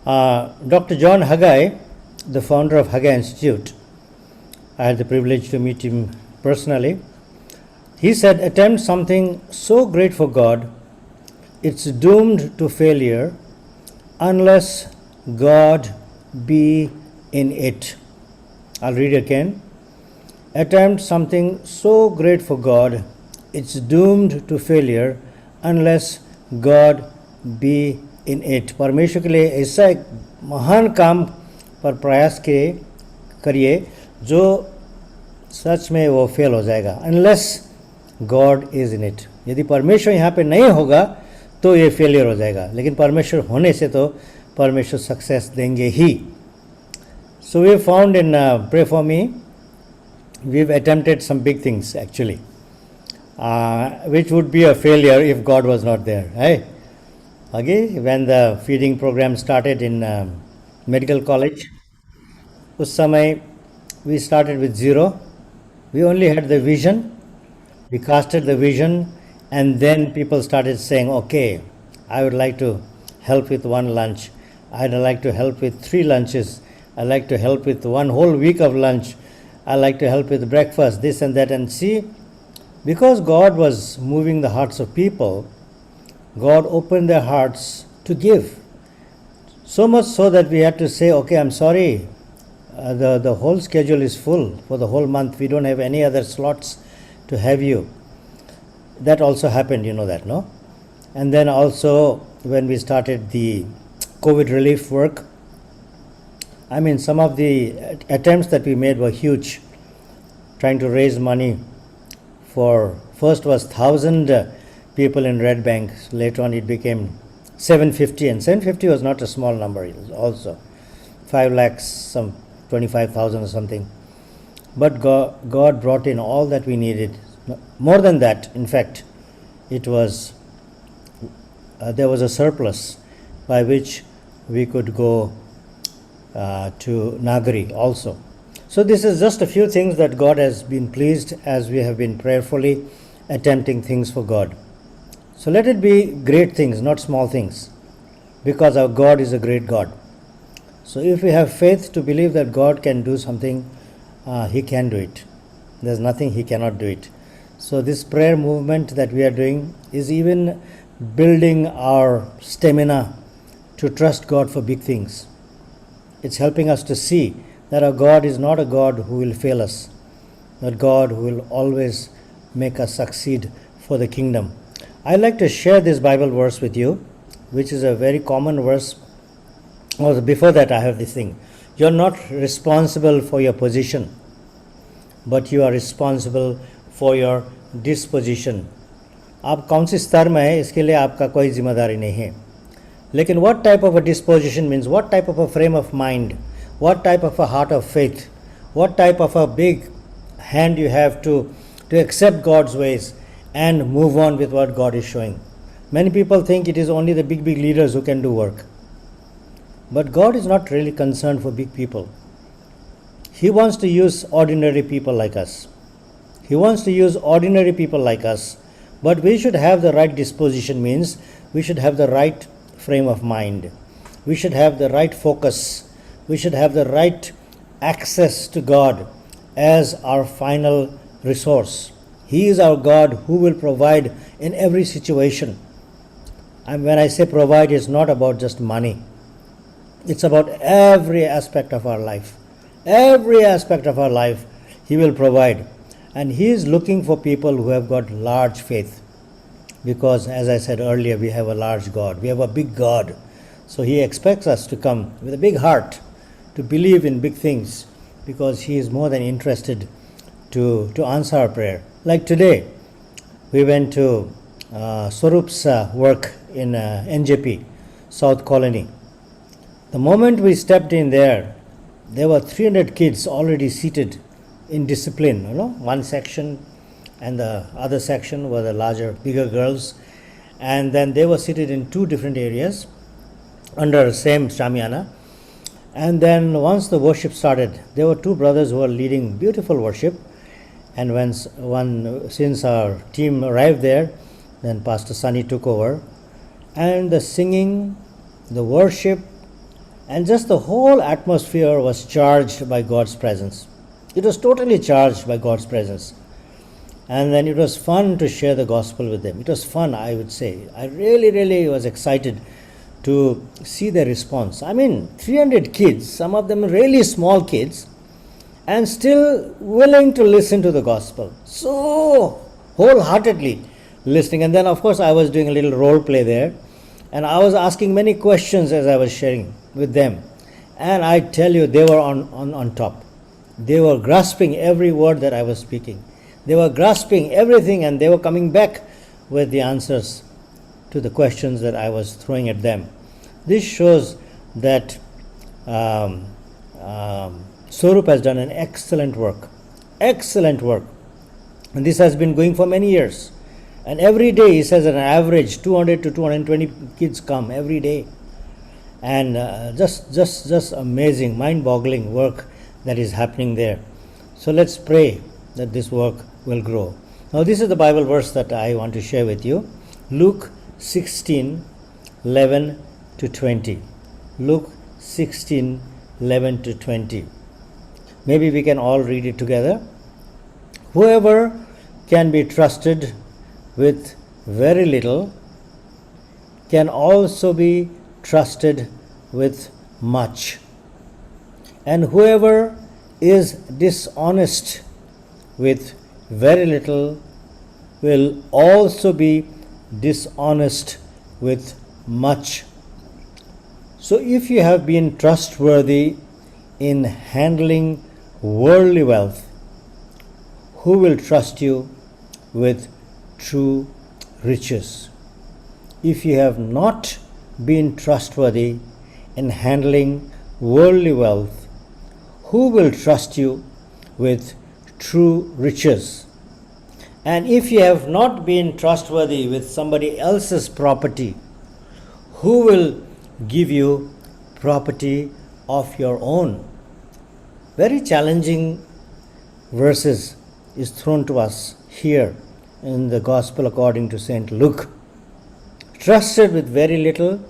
Dr. John Haggai, the founder of Haggai Institute, I had the privilege to meet him personally. He said, attempt something so great for God, it's doomed to failure unless God be in it. I'll read again. Attempt something so great for God, it's doomed to failure unless God be in it. परमेश्वर के लिए ऐसा एक महान काम पर प्रयास करिए जो सच में वो फेल हो जाएगा, unless God is in it. यदि परमेश्वर यहाँ पे नहीं होगा तो ये फेलियर हो जाएगा, लेकिन परमेश्वर होने से तो परमेश्वर सक्सेस देंगे ही. So we found in pray for me, we've attempted some big things actually, which would be a failure if God was not there. Hey? Okay, when the feeding program started in medical college, उस समय we started with zero. We only had the vision, we casted the vision, and then people started saying, okay, I would like to help with one lunch, I'd like to help with 3 lunches, I'd like to help with one whole week of lunch, I like to help with breakfast, this and that. And see, because God was moving the hearts of people, God opened their hearts to give. So much so that we had to say, okay, I'm sorry, the whole schedule is full for the whole month. We don't have any other slots to have you. That also happened, you know that, no? And then also when we started the COVID relief work, I mean, some of the attempts that we made were huge, trying to raise money for, first was 1,000 people in Red Bank, later on it became 750, and 750 was not a small number, it was also 5 lakhs, some 25,000 or something. But God brought in all that we needed, more than that, in fact, it was, there was a surplus by which we could go to Nagari also. So this is just a few things that God has been pleased as we have been prayerfully attempting things for God. So let it be great things, not small things, because our God is a great God. So if we have faith to believe that God can do something, He can do it. There's nothing He cannot do it. So this prayer movement that we are doing is even building our stamina to trust God for big things. It's helping us to see that our God is not a God who will fail us, but God who will always make us succeed for the kingdom. I'd like to share this Bible verse with you, which is a very common verse. Also, before that, I have this thing. You're not responsible for your position, but you are responsible for your disposition. आप कौन सी स्तर में है इसके लिए आपका कोई जिम्मेदारी नहीं है. लेकिन what type of a disposition means what type of a frame of mind, what type of a heart of faith, what type of a big hand you have to accept God's ways and move on with what God is showing. Many people think it is only the big leaders who can do work. But God is not really concerned for big people. He wants to use ordinary people like us. He wants to use ordinary people like us. But we should have the right disposition, means we should have the right frame of mind. We should have the right focus. We should have the right access to God as our final resource. He is our God who will provide in every situation. And when I say provide, it's not about just money. It's about every aspect of our life. Every aspect of our life He will provide. And He is looking for people who have got large faith. Because as I said earlier, we have a large God. We have a big God. So He expects us to come with a big heart, to believe in big things, because He is more than interested to answer our prayer. Like today, we went to Swarup's work in NJP, South Colony. The moment we stepped in there were 300 kids already seated in discipline, one section, and the other section were the bigger girls, and then they were seated in 2 different areas under the same shamiana. And then once the worship started, there were 2 brothers who were leading beautiful worship, and since our team arrived there, then Pastor Sunny took over, and the singing, the worship, And just the whole atmosphere was charged by God's presence. It was totally charged by God's presence. And then it was fun to share the gospel with them. It was fun, I would say. I really was excited to see their response. I mean, 300 kids, some of them really small kids, and still willing to listen to the gospel. So wholeheartedly listening. And then, of course, I was doing a little role play there. And I was asking many questions as I was sharing with them. And I tell you, they were on top. They were grasping every word that I was speaking. They were grasping everything, and they were coming back with the answers to the questions that I was throwing at them. This shows that Swarup has done an excellent work. Excellent work. And this has been going for many years. And every day, he says, on average, 200 to 220 kids come every day. And just amazing, mind-boggling work that is happening there. So let's pray that this work will grow. Now, this is the Bible verse that I want to share with you. Luke 16, 11 to 20. Luke 16, 11 to 20. Maybe we can all read it together. Whoever can be trusted with very little can also be trusted with much. And whoever is dishonest with very little will also be dishonest with much. So if you have been trustworthy in handling worldly wealth, who will trust you with true riches? If you have not been trustworthy in handling worldly wealth, who will trust you with true riches? And if you have not been trustworthy with somebody else's property, who will give you property of your own? Very challenging verses is thrown to us here in the Gospel according to St. Luke. Trusted with very little,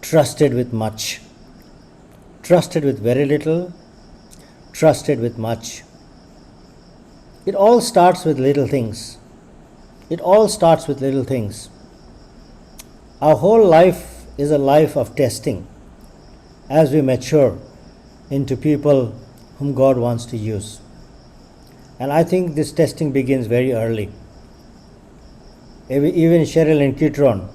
trusted with much. Trusted with very little, trusted with much. It all starts with little things. It all starts with little things. Our whole life is a life of testing as we mature into people whom God wants to use. And I think this testing begins very early. Even Cheryl and Kitron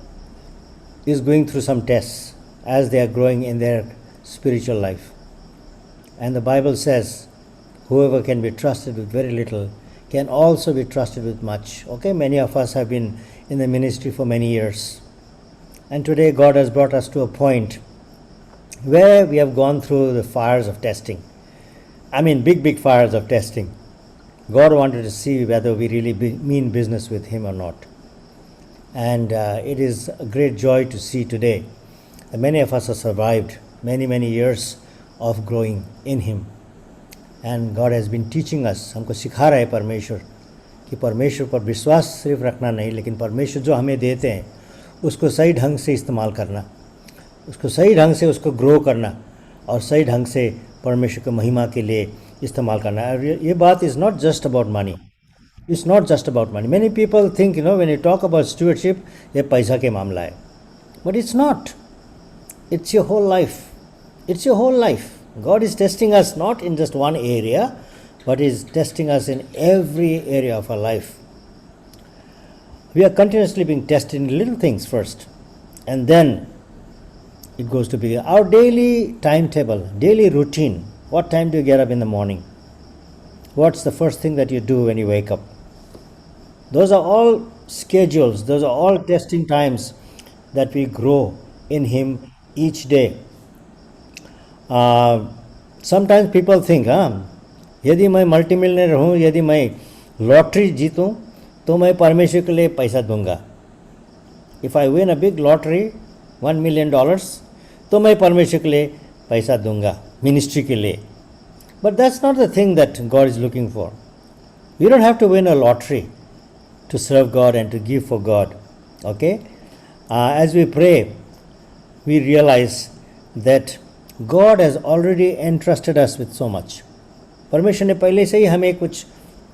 is going through some tests as they are growing in their spiritual life. And the Bible says, whoever can be trusted with very little can also be trusted with much. Okay, many of us have been in the ministry for many years. And today God has brought us to a point where we have gone through the fires of testing. I mean, big fires of testing. God wanted to see whether we really mean business with Him or not. And it is a great joy to see today that many of us have survived many years of growing in Him. And God has been teaching us, हमको सिखा रहा है परमेश्वर कि परमेश्वर पर विश्वास सिर्फ रखना नहीं, लेकिन परमेश्वर जो हमें देते हैं उसको सही ढंग से इस्तेमाल करना, उसको सही ढंग से उसको ग्रो करना और सही ढंग से परमेश्वर की महिमा के लिए इस्तेमाल करना. ये बात is not just about money. It's not just about money. Many people think, when you talk about stewardship, ये पैसा के मामला है. But it's not. It's your whole life. It's your whole life. God is testing us not in just one area, but is testing us in every area of our life. We are continuously being tested in little things first, and then it goes to be our daily timetable, daily routine. What time do you get up in the morning? What's the first thing that you do when you wake up? Those are all schedules. Those are all testing times that we grow in Him each day. Sometimes people think, यदि मैं मल्टीमिलियनर हूँ, यदि मैं lottery जीतूँ तो मैं परमेश्वर के लिए पैसा दूंगा. If I win a big lottery, $1 million, तो मैं परमेश्वर के लिए पैसा दूंगा, मिनिस्ट्री के लिए. But that's not the thing that God is looking for. You don't have to win a lottery to serve God and to give for God. Okay? As we pray, we realize that God has already entrusted us with so much. परमेश्वर ने पहले से ही हमें कुछ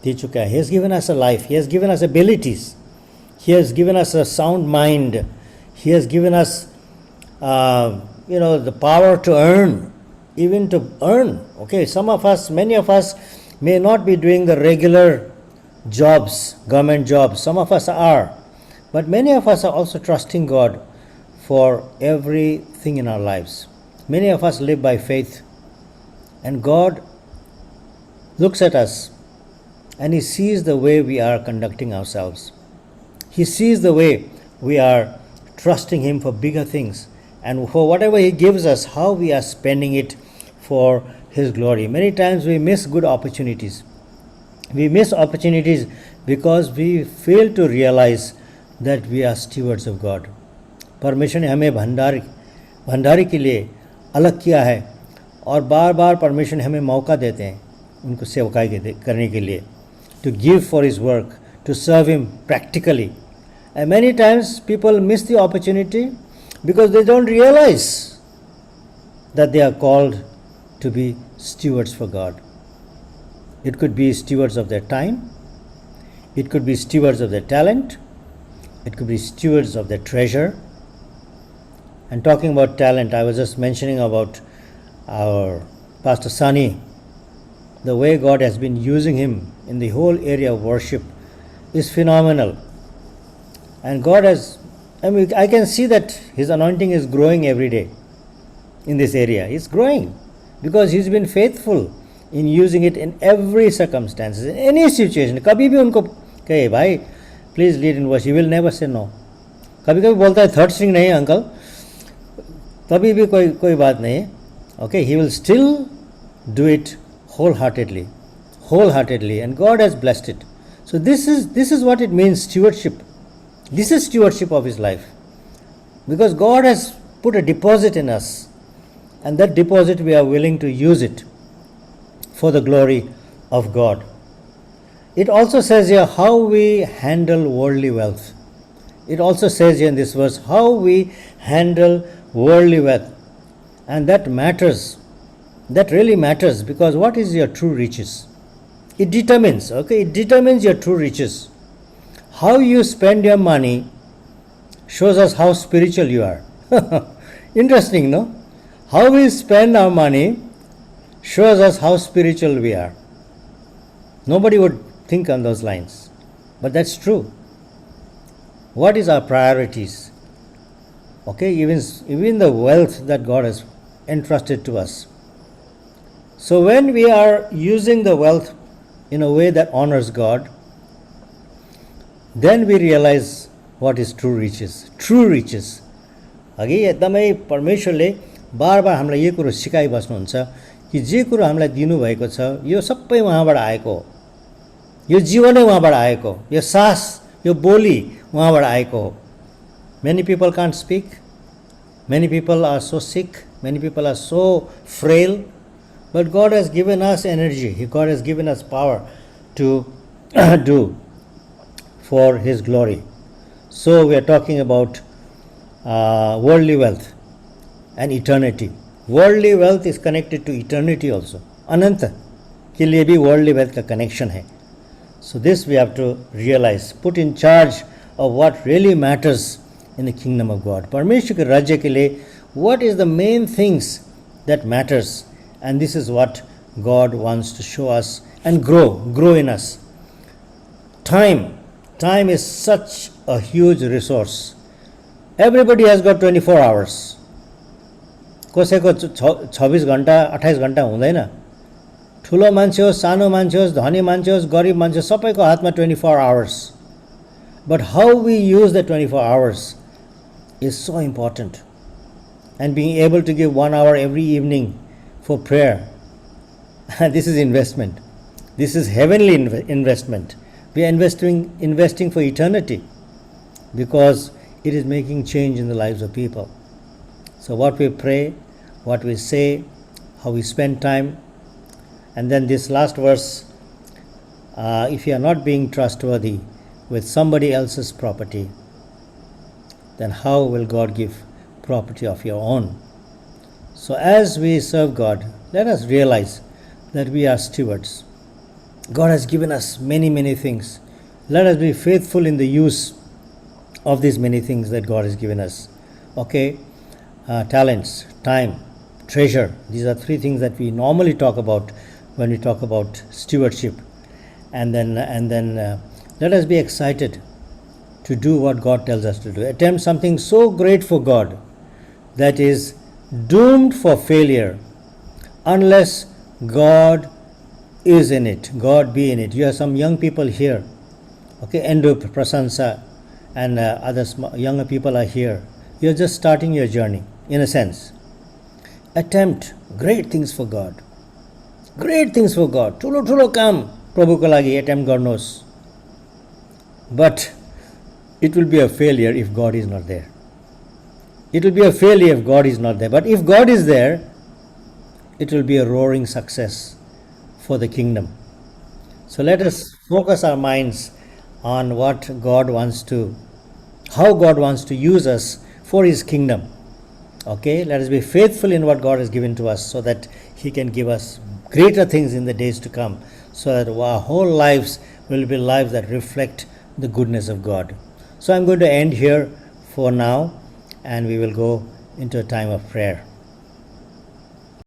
दे चुका है. He has given us a life. He has given us abilities. He has given us a sound mind. He has given us, the power to earn, even to earn. Okay, many of us may not be doing the regular jobs, government jobs. Some of us are. But many of us are also trusting God for everything in our lives. Many of us live by faith. And God looks at us and He sees the way we are conducting ourselves. He sees the way we are trusting Him for bigger things. And for whatever He gives us, how we are spending it for His glory. Many times we miss good opportunities. We miss opportunities because we fail to realize that we are stewards of God. परमेश्वर ने हमें भंडारी के लिए अलग किया है और बार बार परमेश्वर ने हमें मौका देते हैं उनको सेवकाई करने के लिए, to give for His work, to serve Him practically. And many times people miss the opportunity because they don't realize that they are called to be stewards for God. It could be stewards of their time, it could be stewards of their talent, it could be stewards of their treasure. And talking about talent, I was just mentioning about our Pastor Sani. The way God has been using him in the whole area of worship is phenomenal. And God I can see that his anointing is growing every day in this area. It's growing because he's been faithful in using it in every circumstances, in any situation. कभी भी उनको कहे भाई please lead in worship, he will never say no. कभी कभी बोलता है third string नहीं अंकल, तभी भी कोई बात नहीं. Okay, he will still do it wholeheartedly, and God has blessed it. So this is what it means, stewardship. This is stewardship of his life, because God has put a deposit in us, and that deposit we are willing to use it for the glory of God. It also says here how we handle worldly wealth. It also says here in this verse how we handle worldly wealth. And that matters. That really matters, because what is your true riches? It determines your true riches. How you spend your money shows us how spiritual you are. Interesting, no? How we spend our money shows us how spiritual we are. Nobody would think on those lines, but that's true. What is our priorities? Okay, even the wealth that God has entrusted to us. So when we are using the wealth in a way that honors God, then we realize what is true riches. True riches. अघि एकदमै परमेश्वरले बार बार हामीलाई यो कुरो सिकाइबस्नुहुन्छ कि जे कुरो हामीलाई दिनुभएको छ यो सबै उहाँबाट आएको हो, यो जीवनै उहाँबाट आएको हो, यो सास यो बोली उहाँबाट आएको हो. Many people can't speak, many people are so sick, many people are so frail, but God has given us energy, God has given us power to do for His glory. So we are talking about worldly wealth and eternity. Worldly wealth is connected to eternity also. Ananta के लिए भी worldly wealth का connection है. So this we have to realize, put in charge of what really matters in the kingdom of God. परमेश्वर के राज्य के लिए what is the main things that matters, and this is what God wants to show us and grow in us. Time is such a huge resource. Everybody has got 24 hours. कसैको 26 घण्टा 28 घण्टा हुँदैन. ठुलो मान्छे होस्, सानो मान्छे होस्, धनी मान्छे होस्, गरिब मान्छे, सबैको हातमा 24 hours. But how we use the 24 hours is so important. And being able to give 1 hour every evening for prayer, this is investment. This is heavenly investment. We are investing for eternity, because it is making change in the lives of people. So what we pray, what we say, how we spend time, and then this last verse, if you are not being trustworthy with somebody else's property, then how will God give property of your own? So as we serve God, let us realize that we are stewards. God has given us many, many things. Let us be faithful in the use of these many things that God has given us. Okay? Talents, time, treasure. These are three things that we normally talk about when we talk about stewardship. And then let us be excited to do what God tells us to do. Attempt something so great for God that is doomed for failure unless God is in it, God be in it. You have some young people here, okay, Endup, Prasansa, and others, younger people are here. You're just starting your journey, in a sense. Attempt great things for God. Great things for God. Tulo tulo kam, Prabhu ko lagi attempt garnos. But it will be a failure if God is not there. It will be a failure if God is not there. But if God is there, it will be a roaring success for the kingdom. So let us focus our minds on what God wants to, how God wants to use us for His kingdom. Okay, let us be faithful in what God has given to us so that He can give us greater things in the days to come, so that our whole lives will be lives that reflect the goodness of God. So I'm going to end here for now, and we will go into a time of prayer.